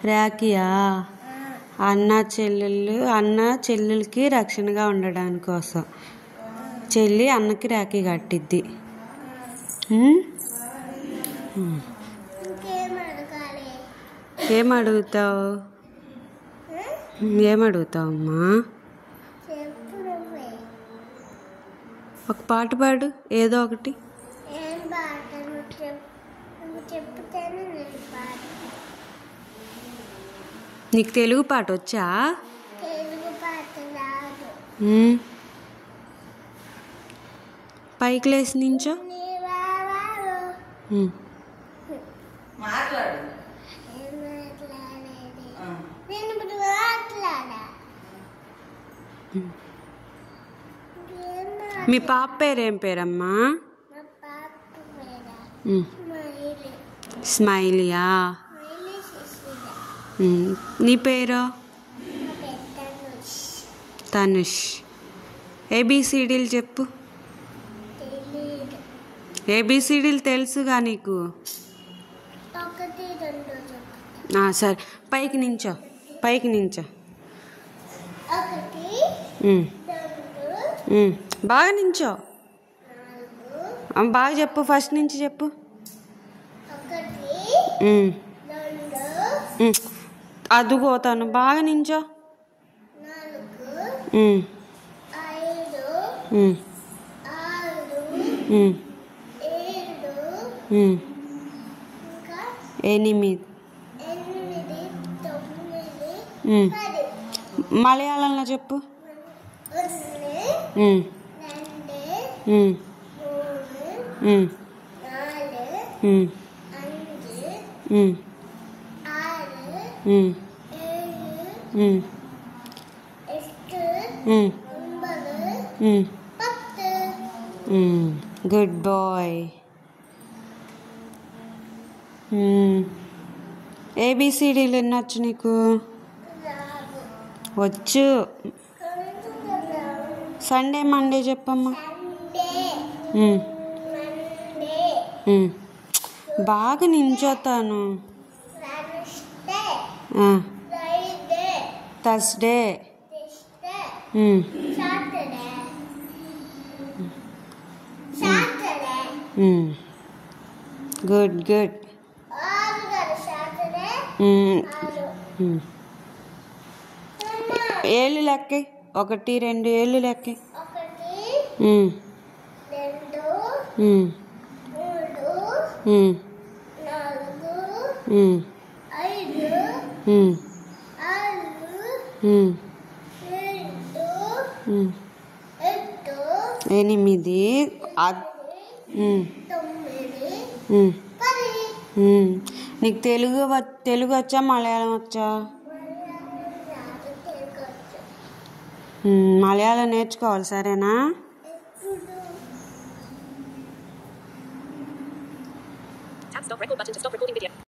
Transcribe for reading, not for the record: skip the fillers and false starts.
రాఖీయా అన్న చెల్లెలకి రక్షణగా ఉండడానికి కోసం చెల్లి అన్నకి రాఖీ కట్టిద్ది. ఏమడుగుతావు అమ్మా? ఒక పాట పాడు, ఏదో ఒకటి. నీకు తెలుగు పాట వచ్చా? పైకి లేసి నించో. మీ పాప పేరేం పేరమ్మా? స్మైలీయా? నీ పేరు? తనుష్. ఏబిసిడీలు చెప్పు. ఏబిసిడీలు తెలుసుగా నీకు? సరే, పైకి నించో. బాగా నించో. బాగా చెప్పు, ఫస్ట్ నుంచి చెప్పు. అదుగోతాను, బాగా నించో. 8 మలయాళంలో చెప్పు. 1 గుడ్ బాయ్. ఏబిసిడీలు ఎన్నొచ్చు నీకు? వచ్చు. సండే మండే చెప్పమ్మా. బాగా నించోతాను. థర్స్డే. గుడ్. ఏళ్ళు లెక్కే. 1 2 ఏళ్ళు లెక్కే. 1 2 3 4 5 6 7 8 నీకు తెలుగు వచ్చా, మలయాళం వచ్చా? మలయాళం నేర్చుకోవాలి, సరేనా?